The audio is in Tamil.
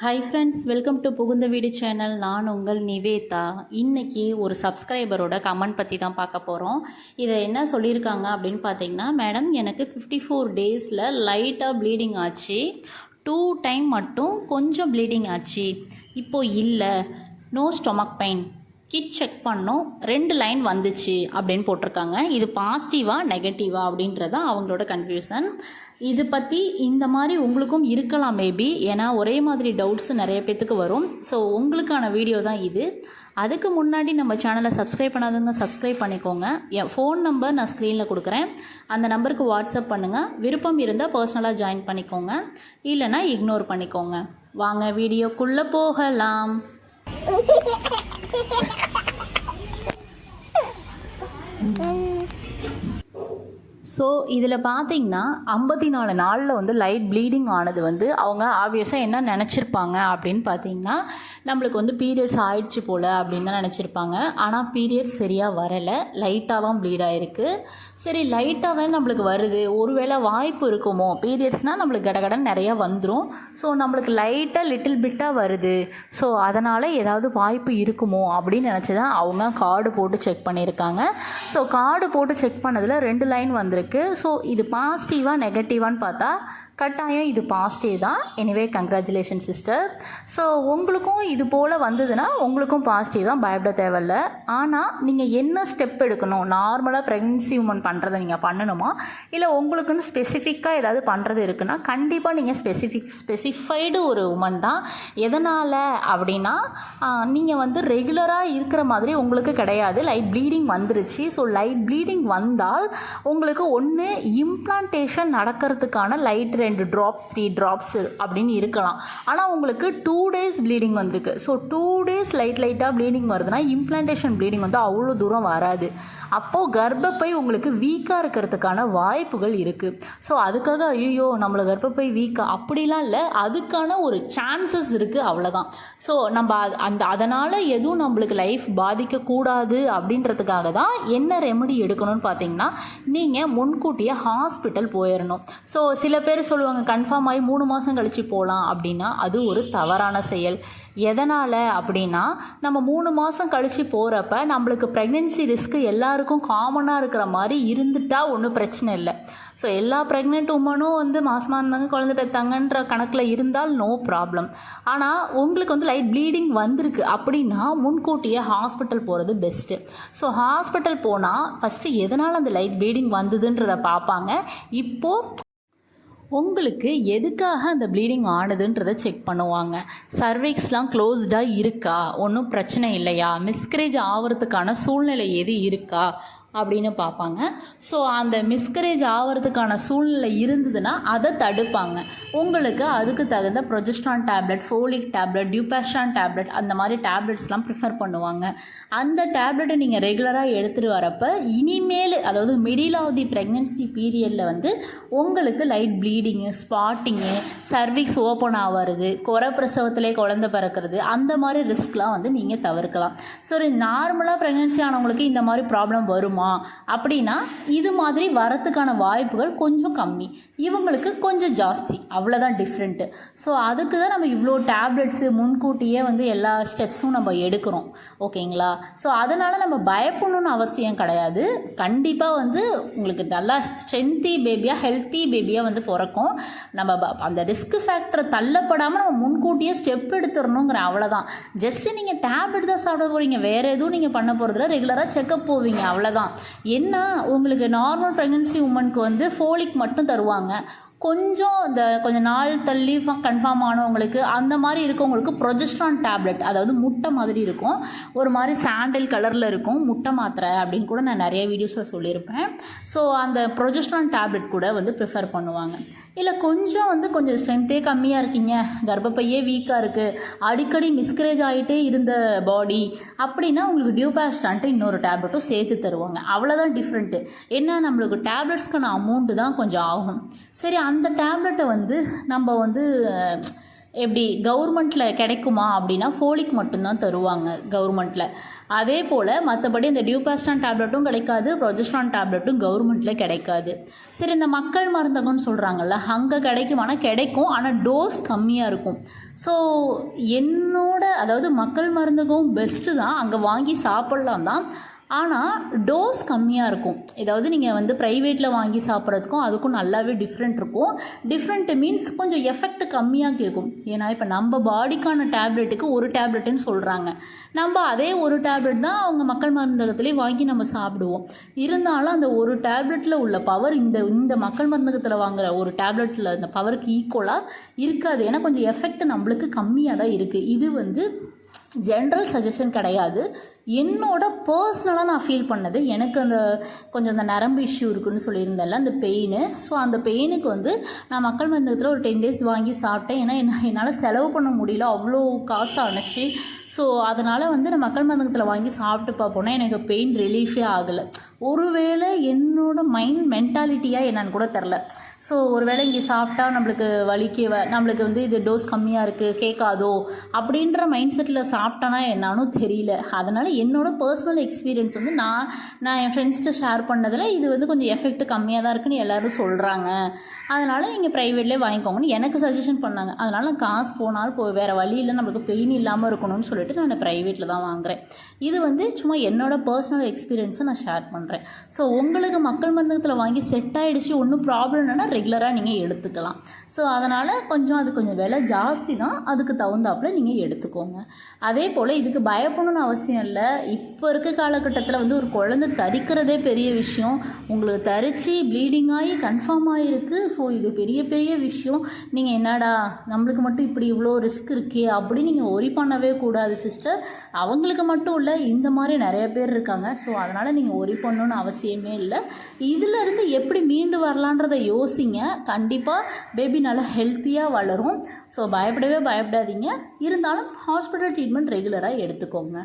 ஹாய் ஃப்ரெண்ட்ஸ், வெல்கம் டு புகுந்த வீடு சேனல். நான் உங்கள் நிவேதா. இன்றைக்கி ஒரு சப்ஸ்கிரைபரோட கமெண்ட் பற்றி தான் பார்க்க போகிறோம். இதை என்ன சொல்லியிருக்காங்க அப்படின்னு பார்த்தீங்கன்னா, மேடம் எனக்கு 54 டேஸில் லைட்டாக ப்ளீடிங் ஆச்சு, 2 டைம் மட்டும் கொஞ்சம் ப்ளீடிங் ஆச்சு, இப்போது இல்லை, no stomach pain, kit check பண்ணோம், 2 லைன் வந்துச்சு அப்படின்னு போட்டிருக்காங்க. இது பாசிட்டிவாக நெகட்டிவா அப்படின்றது தான் அவங்களோட கன்ஃபியூஷன். இது பற்றி இந்த மாதிரி உங்களுக்கும் இருக்கலாம் மேபி, ஏன்னா ஒரே மாதிரி டவுட்ஸ் நிறைய பேத்துக்கு வரும். ஸோ உங்களுக்கான வீடியோ தான் இது. அதுக்கு முன்னாடி நம்ம சேனலை சப்ஸ்கிரைப் பண்ணாதவங்க சப்ஸ்கிரைப் பண்ணிக்கோங்க. என் ஃபோன் நம்பர் நான் ஸ்க்ரீனில் கொடுக்குறேன், அந்த நம்பருக்கு வாட்ஸ்அப் பண்ணுங்கள். விருப்பம் இருந்தால் பர்சனலாக ஜாயின் பண்ணிக்கோங்க, இல்லைனா இக்னோர் பண்ணிக்கோங்க. வாங்க வீடியோக்குள்ளே போகலாம். ஸோ இதில் பார்த்தீங்கன்னா 54 நாளில் வந்து லைட் ப்ளீடிங் ஆனது வந்து அவங்க ஆப்வியஸாக என்ன நினச்சிருப்பாங்க அப்படின்னு பார்த்தீங்கன்னா, நம்மளுக்கு வந்து பீரியட்ஸ் ஆயிடுச்சு போல் அப்படின்னு தான் நினச்சிருப்பாங்க. ஆனால் பீரியட்ஸ் சரியாக வரலை, லைட்டாக தான் ப்ளீட் ஆகிருக்கு. சரி, லைட்டாகவே நம்மளுக்கு வருது, ஒருவேளை வாய்ப்பு இருக்குமோ, பீரியட்ஸ்னால் நம்மளுக்கு கடகடன் நிறையா வந்துடும், ஸோ நம்மளுக்கு லைட்டாக லிட்டில் பிட்டாக வருது, ஸோ அதனால் ஏதாவது வாய்ப்பு இருக்குமோ அப்படின்னு நினச்சி தான் அவங்க கார்டு போட்டு செக் பண்ணியிருக்காங்க. ஸோ கார்டு போட்டு செக் பண்ணதில் 2 லைன் வந்துருக்கு. ஸோ இது பாசிட்டிவாக நெகட்டிவான்னு பார்த்தா கட்டாயம் இது பாசிட்டிவ் தான். Anyway congratulation sister. ஸோ உங்களுக்கும் இது போல் வந்ததுன்னா உங்களுக்கும் பாசிட்டிவ் தான், பயப்பட தேவையில்ல. ஆனால் நீங்கள் என்ன ஸ்டெப் எடுக்கணும், நார்மலாக ப்ரெக்னன்சி உமன் பண்ணுறதை நீங்கள் பண்ணணுமா, இல்லை உங்களுக்குன்னு ஸ்பெசிஃபிக்காக ஏதாவது பண்ணுறது இருக்குன்னா கண்டிப்பாக நீங்கள் ஸ்பெசிஃபைடு ஒரு உமன் தான். எதனால் அப்படின்னா, நீங்கள் வந்து ரெகுலராக இருக்கிற மாதிரி உங்களுக்கு கிடையாது, லைட் ப்ளீடிங் வந்துருச்சு. ஸோ லைட் ப்ளீடிங் வந்தால் உங்களுக்கு ஒன்று இம்ப்ளான்டேஷன் நடக்கிறதுக்கான லைட் 2 ட்ராப் 3 ட்ராப்ஸ் அப்படின்னு இருக்கலாம். ஆனால் உங்களுக்கு 2 டேஸ் ப்ளீடிங் வந்திருக்கு. ஸோ 2 டேஸ் லைட்டாக ப்ளீடிங் வருதுன்னா இம்ப்ளான்டேஷன் ப்ளீடிங் வந்து அவ்வளோ தூரம் வராது. அப்போது கர்ப்பப்பை உங்களுக்கு வீக்காக இருக்கிறதுக்கான வாய்ப்புகள் இருக்குது. ஸோ அதுக்காக ஐயோ நம்மளை கர்ப்பப்பை வீக்காக அப்படிலாம் இல்லை, அதுக்கான ஒரு சான்சஸ் இருக்குது, அவ்வளோதான். ஸோ நம்ம அதனால் எதுவும் நம்மளுக்கு லைஃப் பாதிக்கக்கூடாது அப்படின்றதுக்காக தான் என்ன ரெமெடி எடுக்கணும்னு பார்த்தீங்கன்னா, நீங்கள் முன்கூட்டியே ஹாஸ்பிட்டல் போயிடணும். ஸோ சில பேர் சொல்லுவாங்க கன்ஃபார்ம் ஆகி 3 மாதம் கழித்து போகலாம் அப்படின்னா அது ஒரு தவறான செயல். எதனால் அப்படின்னா, நம்ம 3 மாதம் கழித்து போகிறப்ப நம்மளுக்கு ப்ரெக்னென்சி ரிஸ்க்கு எல்லாருக்கும் காமனாக இருக்கிற மாதிரி இருந்துட்டால் ஒன்றும் பிரச்சனை இல்லை. ஸோ எல்லா ப்ரெக்னென்ட் உமனும் வந்து மாசமாக இருந்தாங்க, குழந்தை பெற்றாங்கன்ற கணக்கில் இருந்தால் நோ ப்ராப்ளம். ஆனால் உங்களுக்கு வந்து லைட் ப்ளீடிங் வந்திருக்கு அப்படின்னா முன்கூட்டியே ஹாஸ்பிட்டல் போகிறது பெஸ்ட்டு. ஸோ ஹாஸ்பிட்டல் போனால் ஃபஸ்ட்டு எதனால் அந்த லைட் ப்ளீடிங் வந்ததுன்றதை பார்ப்பாங்க. இப்போது உங்களுக்கு எதுக்காக அந்த ப்ளீடிங் ஆனதுன்றதை செக் பண்ணுவாங்க. சர்விக்ஸ்லாம் க்ளோஸ்டாக இருக்கா, ஒன்றும் பிரச்சனை இல்லையா, மிஸ்கரேஜ் ஆகிறதுக்கான சூழ்நிலை எது இருக்கா அப்படின்னு பார்ப்பாங்க. ஸோ அந்த மிஸ்கரேஜ் ஆகிறதுக்கான சூழ்நிலை இருந்ததுன்னா அதை தடுப்பாங்க. உங்களுக்கு அதுக்கு தகுந்த progesterone tablet, folic tablet, Duphaston tablet, அந்த மாதிரி டேப்லெட்ஸ்லாம் ப்ரிஃபர் பண்ணுவாங்க. அந்த டேப்லெட்டை நீங்கள் ரெகுலராக எடுத்துகிட்டு வரப்போ இனிமேல், அதாவது மிடில் ஆஃப் தி ப்ரெக்னன்சி பீரியடில் வந்து உங்களுக்கு லைட் ப்ளீடிங்கு, ஸ்பாட்டிங்கு, சர்விக்ஸ் ஓப்பன் ஆகிறது, பிரசவத்திலே குழந்தை பிறக்கிறது, அந்த மாதிரி ரிஸ்க்லாம் வந்து நீங்கள் தவிர்க்கலாம். ஸோ நார்மலாக ப்ரெக்னன்சி ஆனவங்களுக்கு இந்த மாதிரி ப்ராப்ளம் வருமா அப்படின்னா இது மாதிரி வரத்துக்கான வாய்ப்புகள் கொஞ்சம் கம்மி, இவங்களுக்கு கொஞ்சம் ஜாஸ்தி, அவ்வளோதான் டிஃப்ரெண்ட்டு. ஸோ அதுக்கு தான் நம்ம இவ்வளோ டேப்லெட்ஸு முன்கூட்டியே வந்து எல்லா ஸ்டெப்ஸும் நம்ம எடுக்கிறோம், ஓகேங்களா? ஸோ அதனால் நம்ம பயப்படணும்னு அவசியம் கிடையாது. கண்டிப்பாக வந்து உங்களுக்கு நல்லா ஸ்ட்ரென்த்தி பேபியாக, ஹெல்த்தி பேபியாக வந்து பிறக்கும். நம்ம அந்த ரிஸ்க் ஃபேக்டரை தள்ளப்படாமல் நம்ம முன்கூட்டியே ஸ்டெப் எடுத்துடணுங்கிற, அவ்வளோதான். ஜஸ்ட்டு நீங்கள் டேப்லெட் தான் சாப்பிட போகிறீங்க, வேறு எதுவும் நீங்கள் பண்ண போகிறதில்ல, ரெகுலராக செக்கப் போவீங்க, அவ்வளோதான். என்ன உங்களுக்கு நார்மல் ப்ரெக்னன்சி உமனுக்கு வந்து ஃபோலிக் மட்டும் தருவாங்க. கொஞ்சம் நாள் தள்ளி கன்ஃபார்ம் ஆனவங்களுக்கு, அந்த மாதிரி இருக்கவங்களுக்கு ப்ரொஜெஸ்ட்ரான் டேப்லெட், அதாவது முட்டை மாதிரி இருக்கும், ஒரு மாதிரி சாண்டல் கலரில் இருக்கும், முட்டை மாத்திரை அப்படின்னு கூட நான் நிறைய வீடியோஸில் சொல்லியிருப்பேன். ஸோ அந்த ப்ரொஜெஸ்ட்ரான் டேப்லெட் கூட வந்து ப்ரிஃபர் பண்ணுவாங்க. இல்லை கொஞ்சம் ஸ்ட்ரென்த்தே கம்மியாக இருக்கீங்க, கர்ப்பப்பையே வீக்காக இருக்குது, அடிக்கடி மிஸ்கரேஜ் ஆகிட்டே இருந்த பாடி அப்படின்னா உங்களுக்கு டியூபாஸ்ட்ரான்ட்டு இன்னொரு டேப்லெட்டும் சேர்த்து தருவாங்க, அவ்வளோதான் டிஃப்ரெண்ட்டு. என்ன, நம்மளுக்கு டேப்லெட்ஸ்க்கான அமௌண்ட்டு தான் கொஞ்சம் ஆகும். சரி, அந்த டேப்லெட்டை வந்து நம்ம வந்து எப்படி கவர்மெண்ட்டில் கிடைக்குமா அப்படின்னா ஃபோலிக் மட்டும்தான் தருவாங்க கவர்மெண்ட்டில். அதே போல் மற்றபடி இந்த டியூபாஸ்டான் டேப்லெட்டும் கிடைக்காது, ப்ரொஜெஸ்ட்ரான் டேப்லெட்டும் கவர்மெண்ட்டில் கிடைக்காது. சரி, இந்த மக்கள் மருந்தகம்னு சொல்கிறாங்கல்ல, அங்கே கிடைக்குமானா கிடைக்கும், ஆனால் டோஸ் கம்மியாக இருக்கும். ஸோ அதாவது மக்கள் மருந்தகம் பெஸ்ட்டு தான், அங்கே வாங்கி சாப்பிட்லாம் தான், ஆனால் டோஸ் கம்மியாக இருக்கும். ஏதாவது நீங்கள் வந்து ப்ரைவேட்டில் வாங்கி சாப்பிட்றதுக்கும் அதுக்கும் நல்லாவே டிஃப்ரெண்ட் இருக்கும். டிஃப்ரெண்ட்டு மீன்ஸ் கொஞ்சம் எஃபெக்ட் கம்மியாக கேட்கும். ஏன்னா இப்போ நம்ம பாடிக்கான டேப்லெட்டுக்கு ஒரு டேப்லெட்டுன்னு சொல்கிறாங்க, நம்ம அதே ஒரு டேப்லெட் தான் அவங்க மக்கள் மருந்தகத்துலேயே வாங்கி நம்ம சாப்பிடுவோம். இருந்தாலும் அந்த ஒரு டேப்லெட்டில் உள்ள பவர் இந்த மக்கள் மருந்தகத்தில் வாங்குகிற ஒரு டேப்லெட்டில் அந்த பவருக்கு ஈக்குவலாக இருக்காது. ஏன்னா கொஞ்சம் எஃபெக்ட் நம்மளுக்கு கம்மியாக தான் இருக்குது. இது வந்து ஜென்ரல் சஜஷன் கிடையாது, என்னோட பர்சனலாக நான் ஃபீல் பண்ணது. எனக்கு கொஞ்சம் அந்த நரம்பு இஷ்யூ இருக்குதுன்னு சொல்லியிருந்தேன்ல, அந்த பெயின். ஸோ அந்த பெயினுக்கு வந்து நான் மக்கள் மருந்தகத்தில் ஒரு 10 days வாங்கி சாப்பிட்டேன். ஏன்னா என்னால் செலவு பண்ண முடியல, அவ்வளோ காசு ஆணுச்சு. ஸோ அதனால் வந்து நான் மக்கள் மருந்தகத்தில் வாங்கி சாப்பிட்டு பார்ப்போன்னா எனக்கு பெயின் ரிலீஃபே ஆகலை. ஒருவேளை என்னோடய மென்டாலிட்டியாக என்னன்னு கூட தெரில. ஸோ ஒரு வேளை இங்கே சாப்பிட்டா நம்மளுக்கு வந்து இது டோஸ் கம்மியாக இருக்குது கேட்காதோ அப்படின்ற மைண்ட் செட்டில் சாப்பிட்டானா என்னானும் தெரியல. அதனால் என்னோடய பர்சனல் எக்ஸ்பீரியன்ஸ் வந்து நான் என் ஃப்ரெண்ட்ஸ்கிட்ட ஷேர் பண்ணதில் இது வந்து கொஞ்சம் எஃபெக்ட் கம்மியாக தான் இருக்குன்னு எல்லோரும் சொல்கிறாங்க. அதனால் நீங்கள் ப்ரைவேட்லேயே வாங்கிக்கோங்கன்னு எனக்கு சஜஷன் பண்ணாங்க. அதனால் நான் காசு போனாலும் வேறு வழி இல்லை, நம்மளுக்கு பெயின் இல்லாமல் இருக்கணும்னு சொல்லிட்டு நான் ப்ரைவேட்டில் தான் வாங்குகிறேன். இது வந்து சும்மா என்னோடய பர்சனல் எக்ஸ்பீரியன்ஸை நான் ஷேர் பண்ணுறேன். ஸோ உங்களுக்கு மக்கள் மருந்தகத்தில் வாங்கி செட் ஆகிடுச்சு, ஒன்றும் ப்ராப்ளம் இல்லைன்னா ரெகுலராக நீங்கள் எடுத்துக்கலாம். ஸோ அதனால் அது கொஞ்சம் விலை ஜாஸ்தி தான், அதுக்கு தகுந்தாப்பில் நீங்கள் எடுத்துக்கோங்க. அதே போல் இதுக்கு பயப்படணும்னு அவசியம் இல்லை. இப்போ இருக்க காலகட்டத்தில் வந்து ஒரு குழந்தை தரிக்கிறதே பெரிய விஷயம். உங்களுக்கு தரித்து ப்ளீடிங் ஆகி கன்ஃபார்ம் ஆகிருக்கு. ஸோ இது பெரிய பெரிய விஷயம். நீங்கள் என்னடா நம்மளுக்கு மட்டும் இப்படி இவ்வளோ ரிஸ்க் இருக்கே அப்படின்னு நீங்கள் ஒரி பண்ணவே கூடாது சிஸ்டர். அவங்களுக்கு மட்டும் இல்லை, இந்த மாதிரி நிறைய பேர் இருக்காங்க. ஸோ அதனால் நீங்கள் ஒரி பண்ணணுன்னு அவசியமே இல்லை. இதிலேருந்து எப்படி மீண்டு வரலான்றதை யோசிங்க. கண்டிப்பாக பேபி நல்லா ஹெல்த்தியாக வளரும். ஸோ பயப்படாதீங்க. இருந்தாலும் ஹாஸ்பிட்டல் ட்ரீட்மெண்ட் ரெகுலராக எடுத்துக்கோங்க.